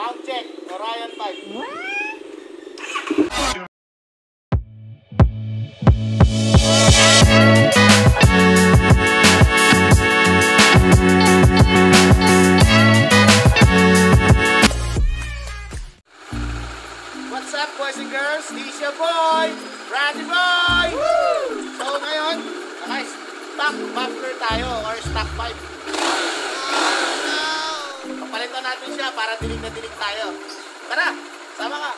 Sound check, Orion 5. What's up, boys and girls? This your boy, Randy Boy! Woo! So ngayon, naka-stock muffler tayo or stock pipe. Papalitan natin siya para dinig na dinig tayo. Tara, sama ka!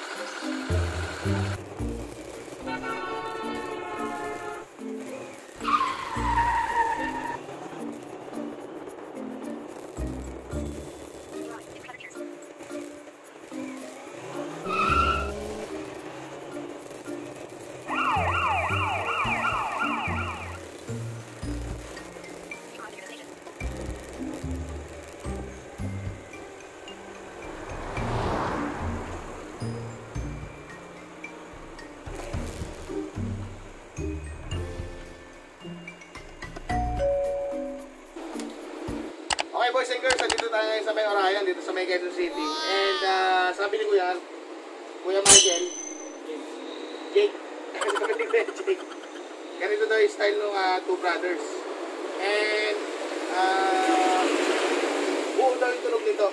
Okay, boys and girls, dito tayo ngayon sa may Orion, dito sa may Quezon City. And sabi ni Kuya Michael, Jake, ganito daw yung style ng two brothers. And buo daw yung tunog nito.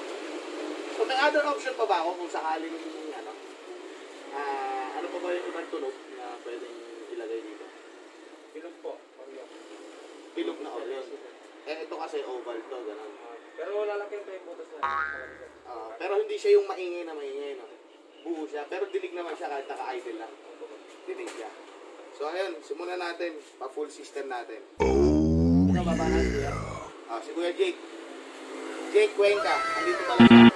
So may other option pa ba ako kung sakaling ano pa ba yung ibang tunog na pwedeng ilagay dito? Bilog po. Bilog na Orion. Eh ito kasi oval to, gano'n. Pero lalaki pa yung butas na. Pero hindi siya yung maingay na maingay, no? Buo siya, pero dinig naman siya kahit naka-idle lang. Dinig siya. So ayun, simulan natin, pa-full system natin. Ikaw babahan kuya? Si Kuya Jake. Jake Cuenca, andito pala siya.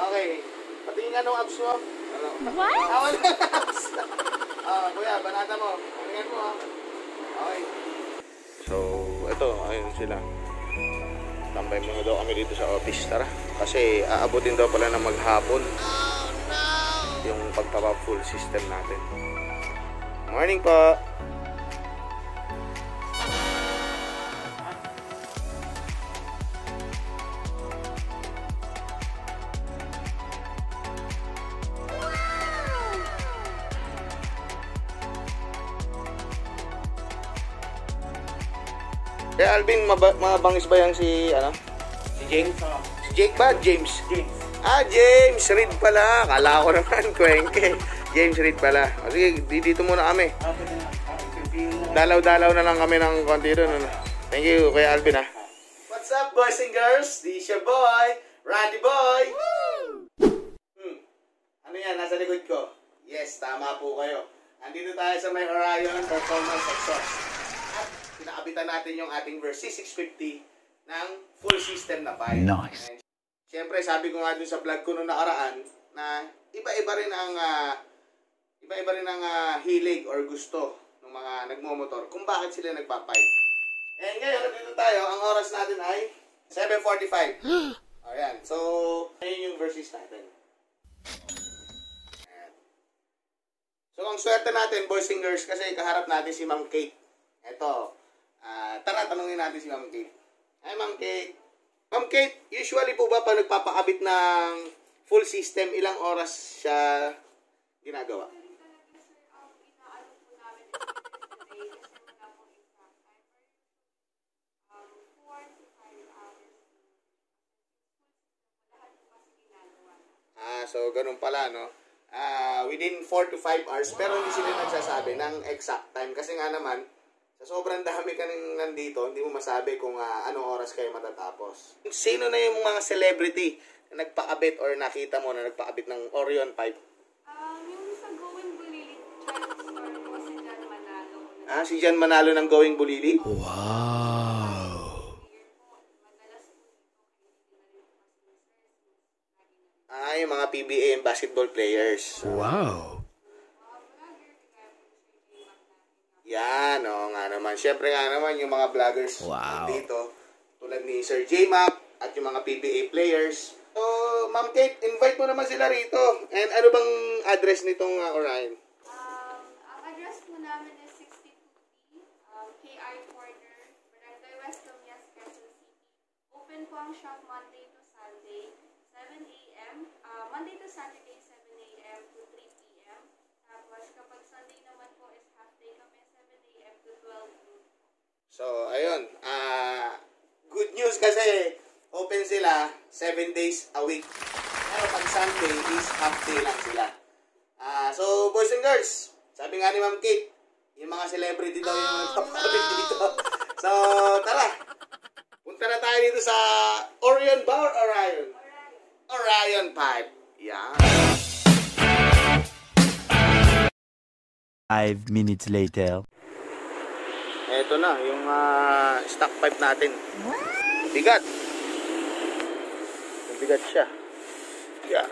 Okay, patingin nga nung abs mo. What? Wala abs. Kuya, banata mo. Patingin mo, ha? Okay. So, ito, ayun sila. Tambay muna daw kami dito sa office, tara. Kasi aabutin daw pala na maghapon. Yung pagpapa-full system natin. Morning po! Kaya Alvin, mabangis ba yan si Jake? Si Jake ba? James? James. James Reed pala. Kala ko naman, Cuenque. James Reed pala. O sige, dito muna kami. Dalaw-dalaw na lang kami ng konti doon. Thank you, Kuya Alvin, ha. What's up, boys and girls? This your boy, Randy Boy. Ano yan? Nasa likod ko? Yes, tama po kayo. Andito tayo sa may Orion Performance Exhaust. Pinakabitan natin yung ating Versys 650 ng full system na pipe. Nice. And, siyempre, sabi ko nga dun sa vlog ko noong nakaraan na iba-iba rin ang hilig or gusto ng mga nagmomotor kung bakit sila nagpa-pipe. And ngayon, dito tayo, ang oras natin ay 7:45. Ayan. So, ayun yung Versys natin. Ayan. So, ang swerte natin, boys and girls, kasi kaharap natin si Ma'am Kate. Ito. Tara, tanungin natin si Ma'am Kate. Hi, Ma'am Kate. Ma'am Kate, usually po ba pag nagpapakabit ng full system, ilang oras siya ginagawa? So ganun pala, no? Within 4 to 5 hours, pero hindi sila nagsasabi ng exact time. Kasi nga naman, sa sobrang dami ka nandito, hindi mo masabi kung anong oras kayo matatapos. Sino na yung mga celebrity na nagpakabit or nakita mo na nagpakabit ng Orion pipe? Yung sa Going Bulilit Charity Store po, si John Manalo. Si John Manalo ng Going Bulilit? Wow! Yung mga PBA and basketball players. Wow! Yan, nga naman. Siyempre nga naman yung mga vloggers dito. Tulad ni Sir J-Mac at yung mga PBA players. So, Ma'am Kate, invite mo naman sila rito. And ano bang address nitong Orion? Ang address po namin is 62B, KR Corner, Barangay West Tomias, Quezon City. Open po ang shop Monday to Sunday, 7 a.m. Monday to Saturday, 7 a.m. to 3 p.m. Tapos kapag Sunday naman po is half day kami, 7 a.m. to 12 noon. So, ayun. Good news kasi open sila 7 days a week. Pero pag Sunday is half day lang sila. So, boys and girls, sabi nga ni Ma'am Kate, yung mga celebrity daw yung nagpapalit dito. So, tara. Punta na tayo dito sa Orion ba or Orion? Orion Pipe. Yan. 5 minutes later. Eto na, yung stock pipe natin. Bigat. Bigat siya. Yeah.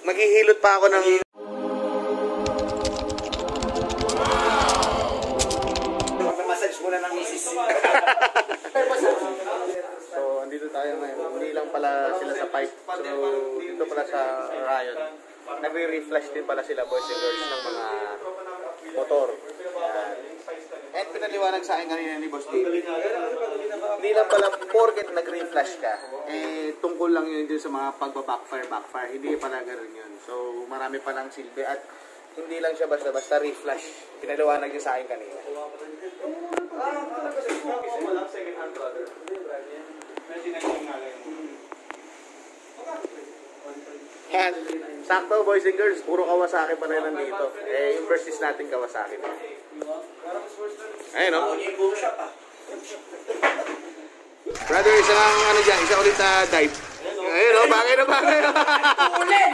Maghihilot pa ako ng... Massage muna ng misis. So, andito tayo ngayon. Hindi lang pala sila sa pipe. So, dito pala sa Orion. Nagre-reflash din pala sila, boys and girls, ng mga motor. At pinaliwanag sa akin kanina ni Boss Dave. Hindi lang pala porket nag-reflash ka, tungkol lang yun din sa mga pagba-backfire. Hindi pala gano'n yun. So, marami palang silbi at hindi lang siya basta-basta reflash. Pinaliwanag niya sa akin kanina. Yan. Sakto, boys and girls, puro Kawasaki pa rin nandito. Yung versus natin Kawasaki. Ayun, no? Brother, isa ulit na dive. Ayun, no? Bagay na bagay. Ulit!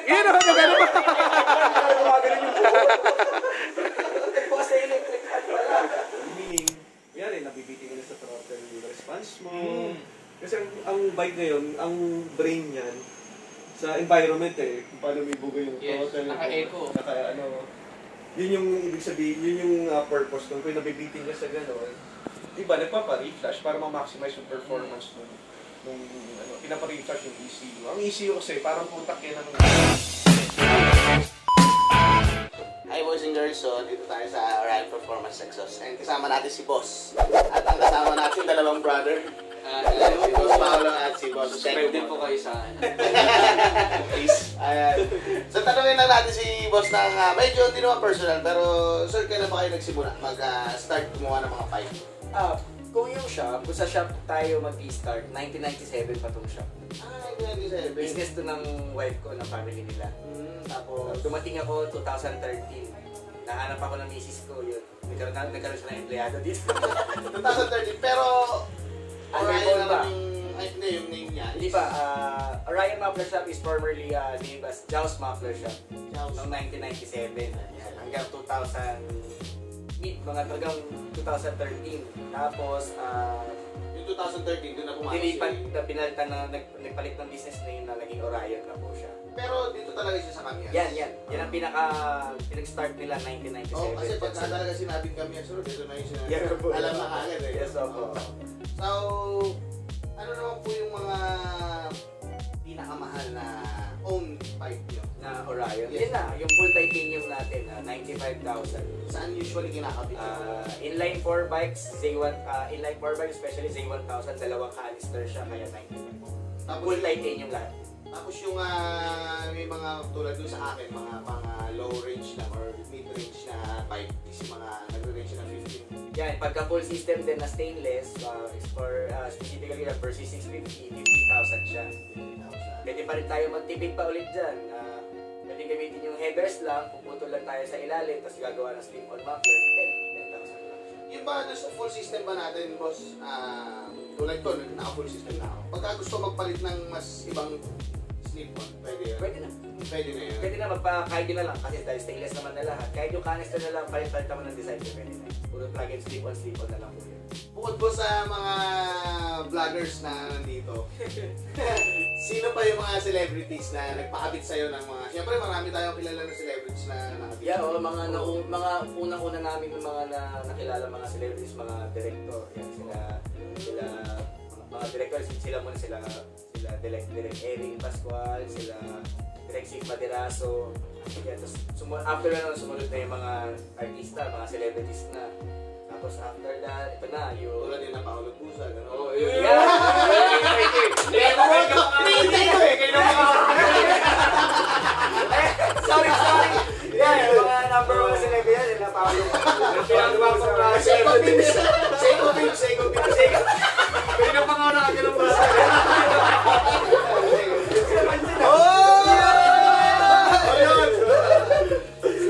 Yun, no? Magano ba? Meaning, yan nabibitin ka na sa throttle response mo. Kasi ang bike ngayon, ang brain niyan, sa environment kung paano may bugay yung throttle. Naka-echo. Yun yung ibig sabihin, yun yung purpose nung kung nabibitin ka sa gano'n. Diba, nagpapa-reflash para ma-maximize yung performance nung pinapa-reflash yung ECU. Ang ECU kasi parang putak yan ng... Hi boys and girls, so dito tayo sa Orion Performance Exhaust. And kasama natin si Boss. At ang kasama natin dalawang brother. Si Boss Paolo at si Boss Subscribe din Checo. po kayo sa akin. Please. Ayan. So tanungin lang natin si Boss ng medyo hindi naman personal, pero sir, kailan ba kayo nagsimula mag-start gumawa ng mga pipe? Kung yung shop, kung sa shop tayo mag-start, 1997 pa tong shop. 1997. Business to ng wife ko, ng family nila. Tapos dumating ako 2013. Nahanap ako ng misis ko, yun. Nagkaroon siya ng empleyado dito. 2013, pero Orion ba? naman hindi yung name niya. Hindi pa, Orion Muffler Shop is formerly named as Jaws Muffler Shop. Jaws. Noong 1997. Hanggang 2000, mga talagang 2013. Tapos, Yung 2013, doon na pumasok dilipat siya. na pinalitan na nagpalit ng business name na naging Orion na po siya. Pero dito talaga siya sa kanya. Yan. Yan ang pinag-start nila 1997. Oo, kasi pag talaga sinabing kami, sir, dito na yung sinabi. Yeah, po. Alam na kagad eh. Yes, opo. So, ano naman po yung mga pinakamahal na own pipe nyo? Na Orion. Yes. Yan na, yung full titanium natin, 95,000. Saan usually kinakabit? Inline 4 bikes, Z1, inline 4 bikes, especially Z1000, dalawang canister siya, kaya 95. Tapos Full yung- titanium lahat. Tapos yung may mga tulad dun sa akin, mga low range lang or mid range na pipe is yung mga nagre-range ng 15. Yan, pagka full system din na stainless, is for specifically for C650, 50,000 siya. Pwede pa rin tayo magtipid pa ulit dyan. Pwede gamitin yung headers lang, puputol lang tayo sa ilalim, tapos gagawa ng slip-on muffler, 10,000 lang. Yung ba doon sa full system ba natin, boss, tulad ko, naka-full system na ako. Pagka gusto magpalit ng mas ibang slip-on, pwede yun? Pwede na. Pwede na yun? Pwede na, kahit yun na lang, kasi dahil stainless naman na lahat. Kahit yung canister na lang, palit-palit naman ng design, pwede na. Puro plug and slip-on na lang po yun. Bukod po sa mga vloggers na nandito, sino pa yung mga celebrities na nagpakabit sa'yo ng mga... Siyempre marami tayong kilala na celebrities na nakabit. Yeah, o mga unang-una namin ng mga nakilala mga celebrities, mga director. Yan, sila mga director, sila muna sila sila Direk Erin Pascual, sila Direk Sig Maderaso. Yeah, tapos after na sumunod na yung mga artista, mga celebrities na. Tapos after that, ito na yung... Tulad din na Paolo Pusa, gano'n. Oh, yun. Yeah! Sorry! Yeah, yung mga number 1 celebrity nila, Paolo. Seiko Pins. Pero yung mga nakagano'n ba?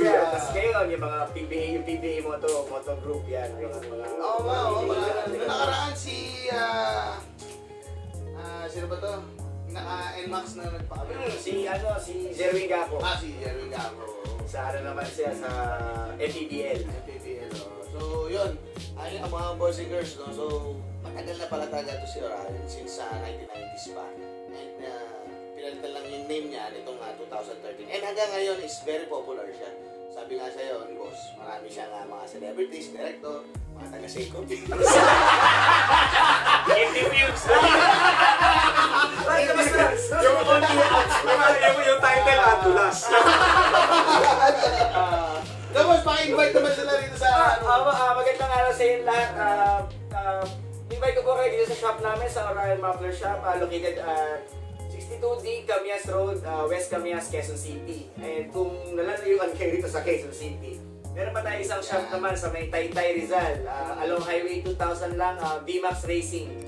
Tapos ngayon, yung mga PBA moto group yan. Oo nga, oo. Nakaraan si... sino ba to? Naka-NMAX na nagpakabit. Si Jerwin Gapo. Si Jerwin Gapo. Sa naman siya, sa FPBL. So, yun. Ayun ang mga boys and girls, no? So, matagal na pala talaga ito si Orion since 1990s pa. And pinalitan lang yung name niya nitong 2013. And hanggang ngayon is very popular siya. Sabi nga sa'yo, ni boss, marami siya nga mga celebrities, director, mga taga-Seiko. Interviews! Yung title, Atulas. Tapos, paki-invite naman sila rito sa Magandang araw sa inyo lahat. Invite ko po kayo dito sa shop namin, sa Orion Muffler Shop, located at 62D Camias Road, West Camias, Quezon City. And kung nalalagyan kayo dito sa Quezon City, meron pa tayo isang shop naman sa may Taytay Rizal, along Highway 2000 lang, VMAX Racing.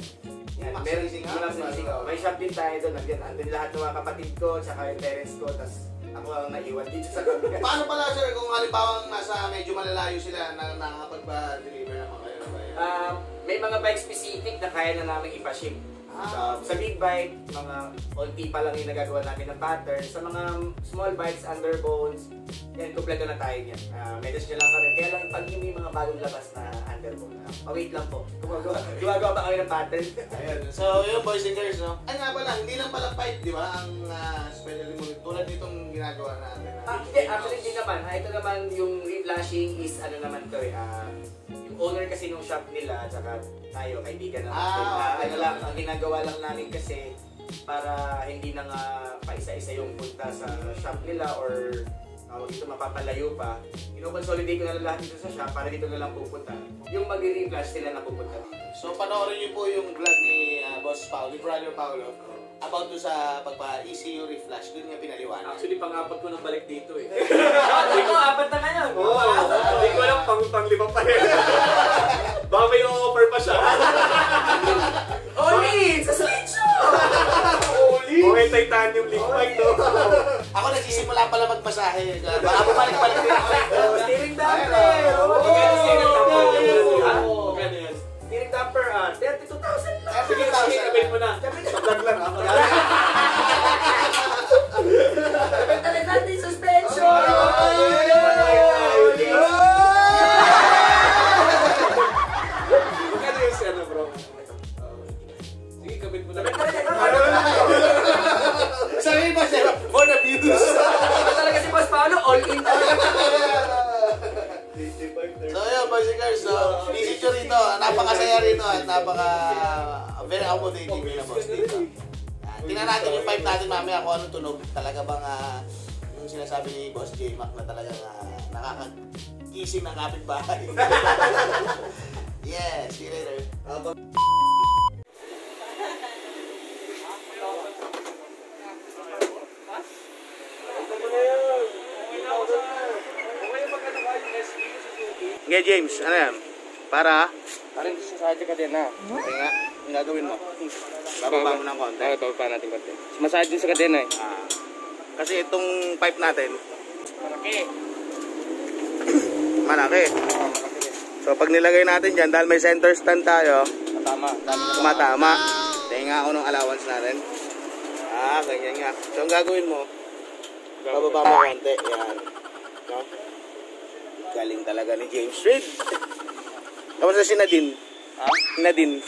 Yan, VMAX meron Racing, VMAX Racing. May shop din tayo doon. Andun lahat ng mga kapatid ko, tsaka yung parents ko, tapos ako ang naiwan dito sa kanila. Paano pala, sir, kung halimbawa nasa medyo malalayo sila na nakakapag-deliver naman kayo? May mga bike specific na kaya na namin ipaship. Sa big bike, mga onti pa lang yung nagagawa namin ng pattern. Sa mga small bikes, underbones, yan, kompleto na tayo niyan. Message nyo lang kami. Kaya lang pag yung may mga bagong labas na underbone, wait lang po. Gumagawa pa kami ng pattern. Ayun. So, yun, boys and girls, no? Ay nga pala, hindi lang pala pipe, di ba? Ang specialty mo, tulad nitong ginagawa natin. Actually, hindi naman. Ito naman yung reflashing is ano naman to yung owner kasi nung shop nila, tsaka tayo, kaibigan naman. Ang ginagawa lang namin kasi para hindi na nga paisa-isa yung punta sa shop nila or dito mapapalayo pa. Ino-consolidate ko na lahat dito sa shop para dito na lang pupunta. Yung mag-reflash sila na pupunta. So, panoorin niyo po yung vlog ni Boss Paolo, ni Brother Paolo, about doon sa pagpa-ECU reflash. Doon nga pinaliwanag. Actually, pang-apat ko nang balik dito eh. Ito, apat na ngayon. Hindi ko alam, pang-lima pa rin. Baka may offer pa siya. Oli! Sa slideshow! Oli! Okay, titanium link mic to. Ako nagsisimula pala magmasahe. Baka bumalik-balik din ako. Steering damper! Steering damper! Magkano yan? Steering damper, 32,000 lang! Sige, kabit mo na. Sa vlog lang ako. Kabit natin suspension! Magkano yung ano, bro? Sige, kabit mo na. Sabi ba siya? For the views. Talaga si Boss Paolo, all in So yun, boys and girls, visit nyo rito. Napakasaya rito at very accommodating na boss dito. Tingnan natin yung pipe natin mamaya kung anong tunog. Talaga bang yung sinasabi ni Boss J-Mac na talagang nakakakising ng kapitbahay. Yes, see you later. Okay, James, ano yan? Para? Parang sa ka din na. Okay nga, yung gagawin mo. Bababa mo ng konti. Okay, bababa natin konti. Massage din sa kadena eh. Kasi itong pipe natin, Malaki. malaki. Malaki din. So pag nilagay natin dyan, dahil may center stand tayo, Tama. tumatama. Tingnan ako ng allowance natin. Ganyan nga. So ang gagawin mo, bababa mo konti. Yan. No? Galing talaga ni James Reid. Tapos na si Nadine. Nadine.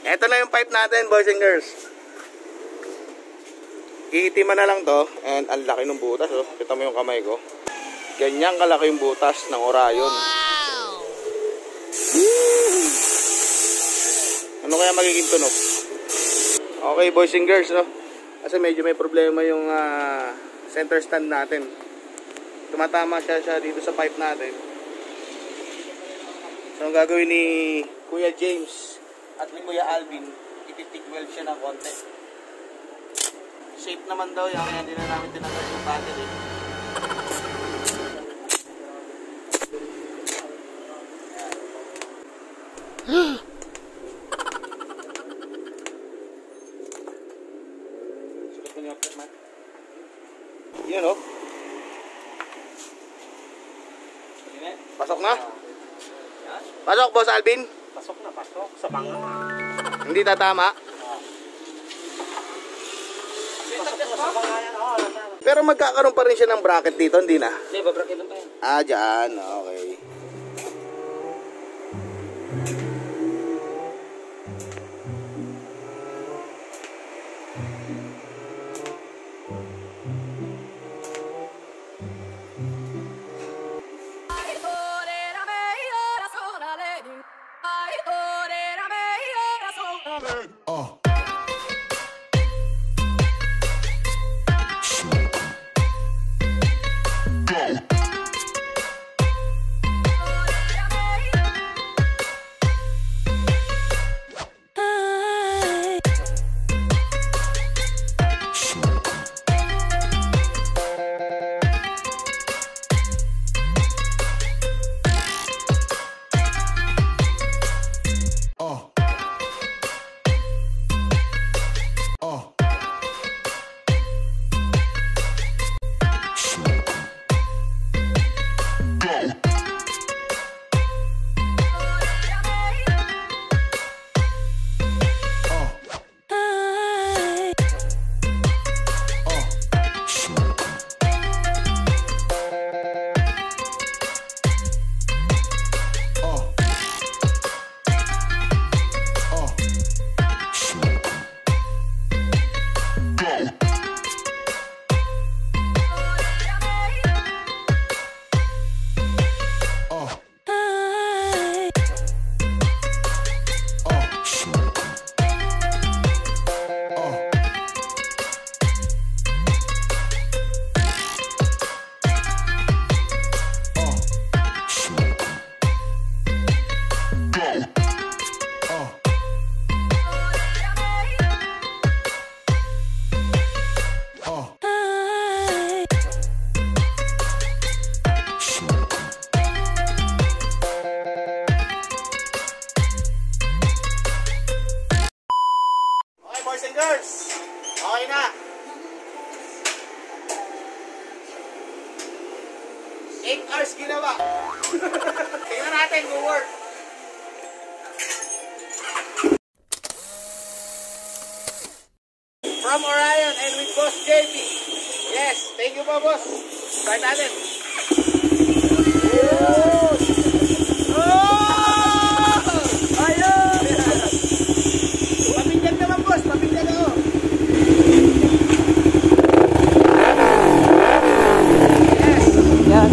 Ito na yung pipe natin, boys and girls. Iitiman na lang to. And ang laki ng butas. Oh. Kita mo yung kamay ko. Ganyan kalaki yung butas ng Orion. Ano Ano kaya magiging tunog? Okay, boys and girls, no? Kasi medyo may problema yung center stand natin. Tumatama siya dito sa pipe natin. So, ang gagawin ni Kuya James at ni Kuya Alvin, ititig weld siya ng konti. Shape naman daw yan, kaya hindi na namin tinanggal yung battery. Yun, oh. Pasok na? Pasok, Boss Alvin? Pasok na, pasok. Sa banga. Hindi tatama? Sa banga yan, oo. Pero magkakaroon pa rin siya ng bracket dito, hindi na? Hindi, babrakit lang pa yan. Ah, dyan. Okay. Boys and girls, okay na. 8 hours ginawa. Tingnan natin kung work. From Orion and with Boss JP. Yes, thank you po, boss. Start natin. Yan.